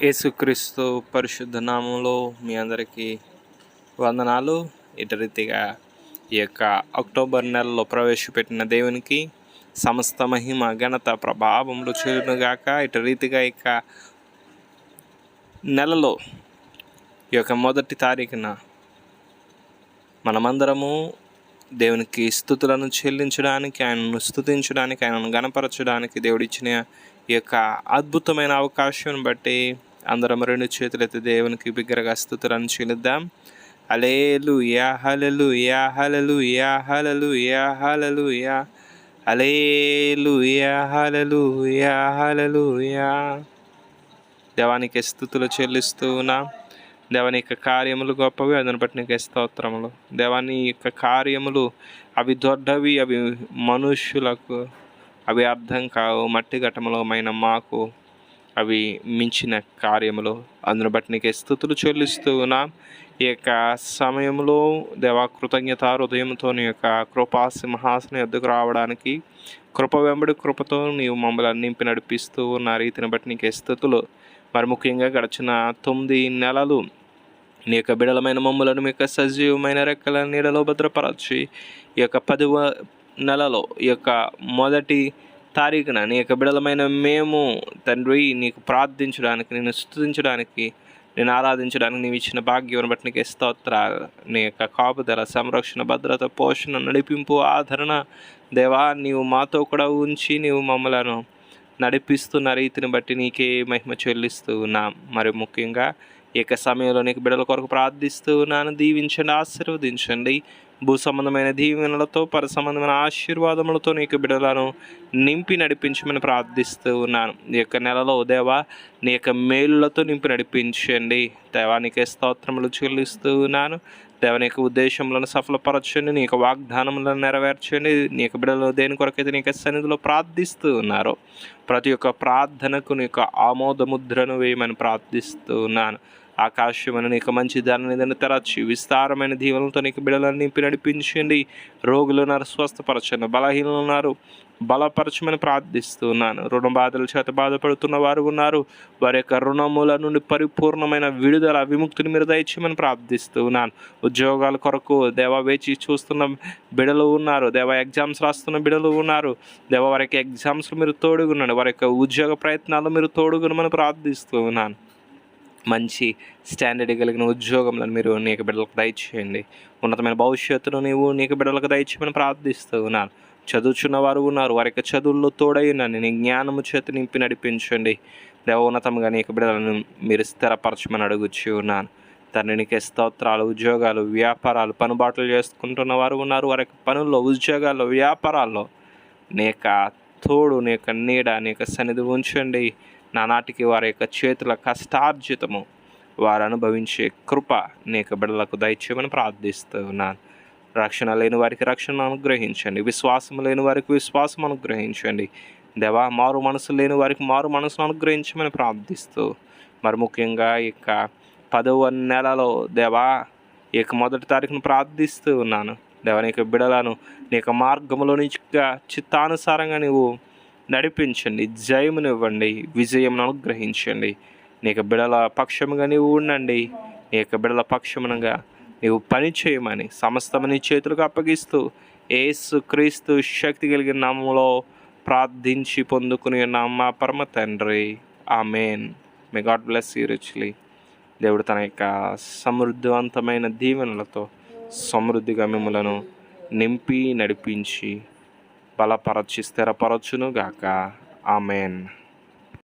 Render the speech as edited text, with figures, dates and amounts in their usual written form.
యేసుక్రీస్తు పరిశుద్ధ నామంలో మీ అందరికీ వందనాలు. ఇటు రీతిగా ఈ యొక్క అక్టోబర్ నెలలో ప్రవేశపెట్టిన దేవునికి సమస్త మహిమ ఘనత ప్రభావములు చెల్లునుగాక. ఇటు రీతిగా ఇక నెలలో ఈ యొక్క 1వ తారీఖున మనమందరము దేవునికి స్తుతులను చెల్లించడానికి, ఆయనను స్తుతించడానికి, ఆయనను గణపరచడానికి దేవుడిచ్చిన ఈ యొక్క అద్భుతమైన అవకాశం బట్టి అందరం 2 చేతులెత్తి దేవునికి బిగ్గరగా స్తుతులను చెల్లిద్దాం. హల్లెలూయా హల్లెలూయా హల్లెలూయా హల్లెలూయా హల్లెలూయా హల్లెలూయా హల్లెలూయా హల్లెలూయా. దేవానికి స్తుతులు చెల్లిస్తూ ఉన్నాం. దేవాని యొక్క కార్యములు గొప్పవి, అదని బట్టి నీకు స్తోత్రములు. దేవాని యొక్క కార్యములు అవి దొడ్డవి, అవి మనుష్యులకు అవి అర్థం కావు. మట్టి ఘటములమైన మాకు అవి మించిన కార్యములు, అందును బట్టి నీకు స్తుతులు చెల్లిస్తూ ఉన్నాం. ఈ యొక్క సమయంలో దేవా కృతజ్ఞత హృదయంతో నీ యొక్క కృపా సింహాసనం ఎద్దుకు రావడానికి, కృప వెంబడి కృపతో నీవు మమ్మల్ని నింపి నడిపిస్తూ ఉన్న రీతిని బట్టి నీకు స్తుతులు. మరి ముఖ్యంగా గడిచిన 9 నెలలు నీ యొక్క బిడలమైన మమ్ములను మీ యొక్క సజీవమైన రెక్కల నీడలో భద్రపరచి, ఈ యొక్క 10వ నెలలో ఈ యొక్క 1వ తారీఖున నీ యొక్క బిడలమైన మేము తండ్రి నీకు ప్రార్థించడానికి, నేను స్తుతించడానికి, నేను ఆరాధించడానికి నీవు ఇచ్చిన భాగ్యం బట్టి నీకు స్తోత్రాలు. నీ యొక్క కాపుదల, సంరక్షణ, భద్రత, పోషణ, నడిపింపు, ఆదరణ దేవా నీవు మాతో కూడా ఉంచి నీవు మమ్మలను నడిపిస్తున్న రీతిని బట్టి నీకే మహిమ చెల్లిస్తూ ఉన్నాం. మరి ముఖ్యంగా ఈ యొక్క సమయంలో నీకు బిడ్డల కొరకు ప్రార్థిస్తూ ఉన్నాను. దీవించండి, ఆశీర్వదించండి. భూ సంబంధమైన దీవెనలతో, పర సంబంధమైన ఆశీర్వాదములతో నీకు బిడ్డలను నింపి నడిపించమని ప్రార్థిస్తూ ఉన్నాను. ఈ యొక్క నెలలో దేవా నీ యొక్క మేలులతో నింపి నడిపించండి. దేవా నీకే స్తోత్రములు చెల్లిస్తూ ఉన్నాను. దేవని యొక్క ఉద్దేశములను సఫలపరచండి, నీ యొక్క వాగ్దానములను నెరవేర్చండి. నీ యొక్క బిడ్డలు దేని కొరకైతే నీ యొక్క సన్నిధిలో ప్రార్థిస్తూ ఉన్నారో ప్రతి ఒక్క ప్రార్థనకు నీ యొక్క ఆమోద ముద్రను వేయమని ప్రార్థిస్తూ ఉన్నాను. ఆకాశమైన నీకు మంచి దానిని తెరచి విస్తారమైన దీవెనలతో నీకు బిడ్డలను నింపి నడిపించండి. రోగులు ఉన్నారు, స్వస్థపరచండి. బలహీనలు ఉన్నారు, బలపరచమని ప్రార్థిస్తున్నాను. రుణ బాధల చేత బాధపడుతున్న వారు ఉన్నారు, వారి యొక్క రుణముల నుండి పరిపూర్ణమైన విడుదల, విముక్తిని మీరు దయచేయమని ప్రార్థిస్తున్నాను. ఉద్యోగాల కొరకు దేవా వేచి చూస్తున్న బిడలు ఉన్నారు, దేవా ఎగ్జామ్స్ రాస్తున్న బిడలు ఉన్నారు. దేవా వారి యొక్క ఎగ్జామ్స్లో మీరు తోడుగున్నాను, వారి యొక్క ఉద్యోగ ప్రయత్నాల్లో మీరు తోడుగునమని ప్రార్థిస్తూ ఉన్నాను. మంచి స్టాండర్డ్ కలిగిన ఉద్యోగంలో మీరు నీకు బిడ్డలకు దయచేయండి. ఉన్నతమైన భవిష్యత్తును నీవు నీకు బిడ్డలకు దయచేయమని ప్రార్థిస్తూ ఉన్నాను. చదువుచున్న వారు ఉన్నారు, వారి యొక్క చదువుల్లో తోడైనాను, నీ జ్ఞానము చేత నింపి నడిపించండి. దేవ ఉన్నతంగా నీకు బిడ్డలను మీరు స్థిరపరచమని అడుగుచూ ఉన్నాను. తండ్రి నీకే స్తోత్రాలు. ఉద్యోగాలు, వ్యాపారాలు, పనుబాట్లు చేసుకుంటున్న వారు ఉన్నారు, వారి యొక్క పనుల్లో, ఉద్యోగాల్లో, వ్యాపారాల్లో నీ యొక్క తోడు, నీ యొక్క నీడ, నీ యొక్క సన్నిధి ఉంచండి. నానాటికి వారి యొక్క చేతుల కష్టార్జితము వారు అనుభవించే కృప నీ యొక్క బిడ్డలకు దయచేయమని ప్రార్థిస్తూ ఉన్నాను. రక్షణ లేని వారికి రక్షణ అనుగ్రహించండి. విశ్వాసం లేని వారికి విశ్వాసం అనుగ్రహించండి. దేవా మారు మనసు లేని వారికి మారు మనసును అనుగ్రహించమని ప్రార్థిస్తూ, మరి ముఖ్యంగా ఈ యొక్క 10వ నెలలో దేవా ఈ యొక్క 1వ తారీఖును ప్రార్థిస్తూ ఉన్నాను. దేవా నీ యొక్క బిడ్డలను నీ యొక్క మార్గంలో నుంచి చిత్తానుసారంగా నీవు నడిపించండి, జయమునివ్వండి, విజయమును అనుగ్రహించండి. నీ యొక్క బిడల పక్షముగా నీవు ఉండండి. నీ యొక్క బిడల పక్షమునగా నీవు పని చేయమని సమస్తము నీ చేతులకు అప్పగిస్తూ యేసు క్రీస్తు శక్తి కలిగిన నామములో ప్రార్థించి పొందుకుని మా పరమ తండ్రి, amen. May God bless you richly. దేవుడు తన యొక్క సమృద్ధివంతమైన దీవెనలతో సమృద్ధిగా మిమ్మలను నింపి నడిపించి బలపరచి స్థిరపరచును గాక. ఆమెన్.